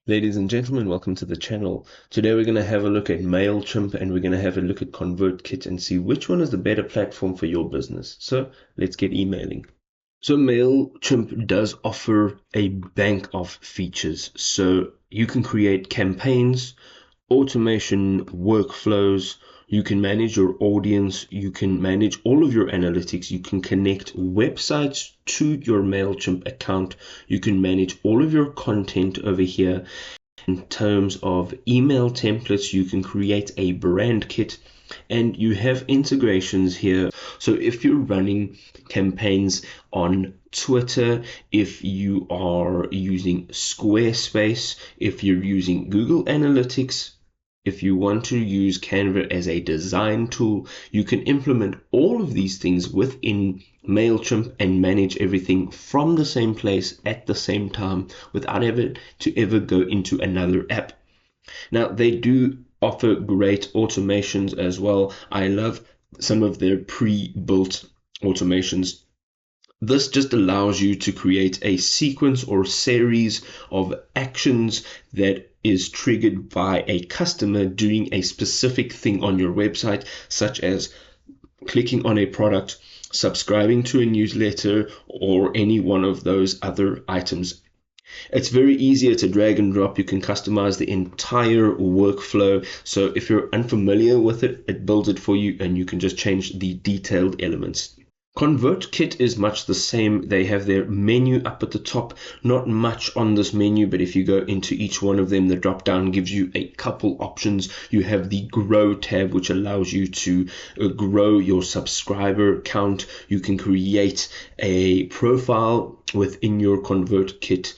Ladies and gentlemen, welcome to the channel. Today we're going to have a look at Mailchimp and we're going to have a look at ConvertKit and see which one is the better platform for your business. So let's get emailing. So Mailchimp does offer a bank of features. So you can create campaigns, automation, workflows. You can manage your audience. You can manage all of your analytics. You can connect websites to your Mailchimp account. You can manage all of your content over here. In terms of email templates, you can create a brand kit and you have integrations here. So if you're running campaigns on Twitter, if you are using Squarespace, if you're using Google Analytics, if you want to use Canva as a design tool, you can implement all of these things within Mailchimp and manage everything from the same place at the same time without ever go into another app. Now, they do offer great automations as well. I love some of their pre-built automations. This just allows you to create a sequence or series of actions that is triggered by a customer doing a specific thing on your website, such as clicking on a product, subscribing to a newsletter, or any one of those other items. It's very easy. It's a drag and drop. You can customize the entire workflow. So if you're unfamiliar with it, it builds it for you and you can just change the detailed elements. ConvertKit is much the same. They have their menu up at the top. Not much on this menu, but if you go into each one of them, the drop down gives you a couple options. You have the Grow tab, which allows you to grow your subscriber count. You can create a profile within your ConvertKit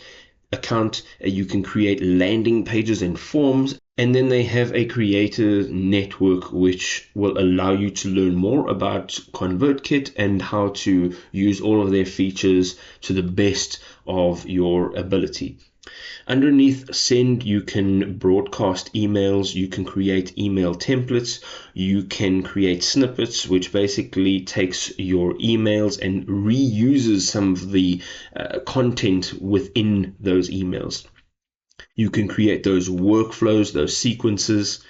account. You can create landing pages and forms. And then they have a creator network, which will allow you to learn more about ConvertKit and how to use all of their features to the best of your ability. Underneath Send, you can broadcast emails, you can create email templates, you can create snippets, which basically takes your emails and reuses some of the content within those emails. You can create those workflows, those sequences.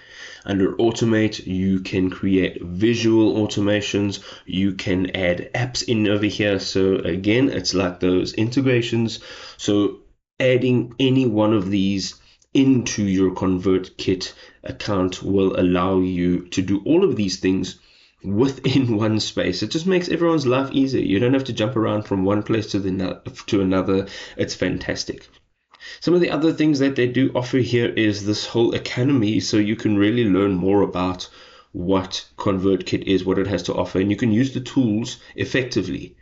Under Automate, you can create visual automations. You can add apps in over here. So again, it's like those integrations. So adding any one of these into your ConvertKit account will allow you to do all of these things within one space. It just makes everyone's life easier. You don't have to jump around from one place to another. It's fantastic. Some of the other things that they do offer here is this whole academy, so you can really learn more about what ConvertKit is, what it has to offer, and you can use the tools effectively.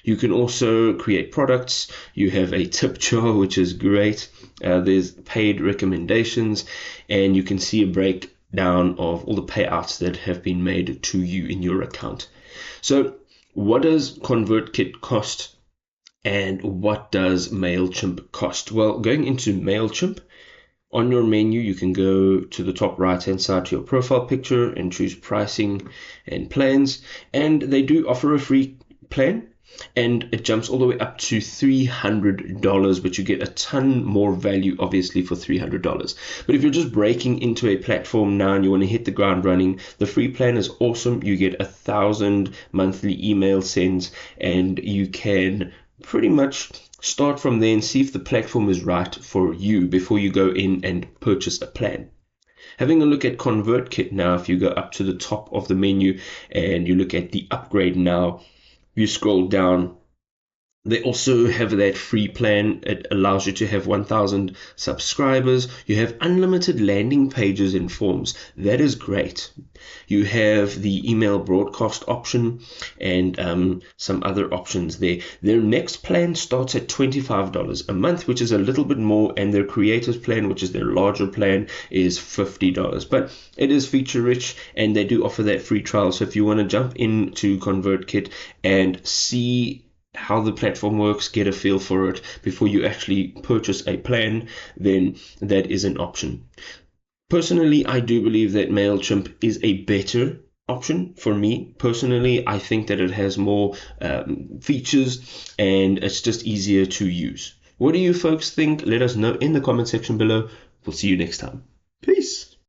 You can also create products. You have a tip jar, which is great. There's paid recommendations, and you can see a breakdown of all the payouts that have been made to you in your account. So what does ConvertKit cost? And what does Mailchimp cost? Well, going into Mailchimp, on your menu, you can go to the top right-hand side to your profile picture and choose pricing and plans. And they do offer a free plan, and it jumps all the way up to $300, but you get a ton more value, obviously, for $300. But if you're just breaking into a platform now and you want to hit the ground running, the free plan is awesome. You get 1,000 monthly email sends, and you can pretty much start from there and see if the platform is right for you before you go in and purchase a plan. Having a look at ConvertKit now, if you go up to the top of the menu and you look at the upgrade now, you scroll down. They also have that free plan. It allows you to have 1,000 subscribers. You have unlimited landing pages and forms. That is great. You have the email broadcast option and some other options there. Their next plan starts at $25 a month, which is a little bit more, and their creators plan, which is their larger plan, is $50. But it is feature rich, and they do offer that free trial. So if you want to jump into ConvertKit and see how the platform works, get a feel for it before you actually purchase a plan, then that is an option. Personally, I do believe that Mailchimp is a better option for me. Personally, I think that it has more features and it's just easier to use. What do you folks think? Let us know in the comment section below. We'll see you next time. Peace.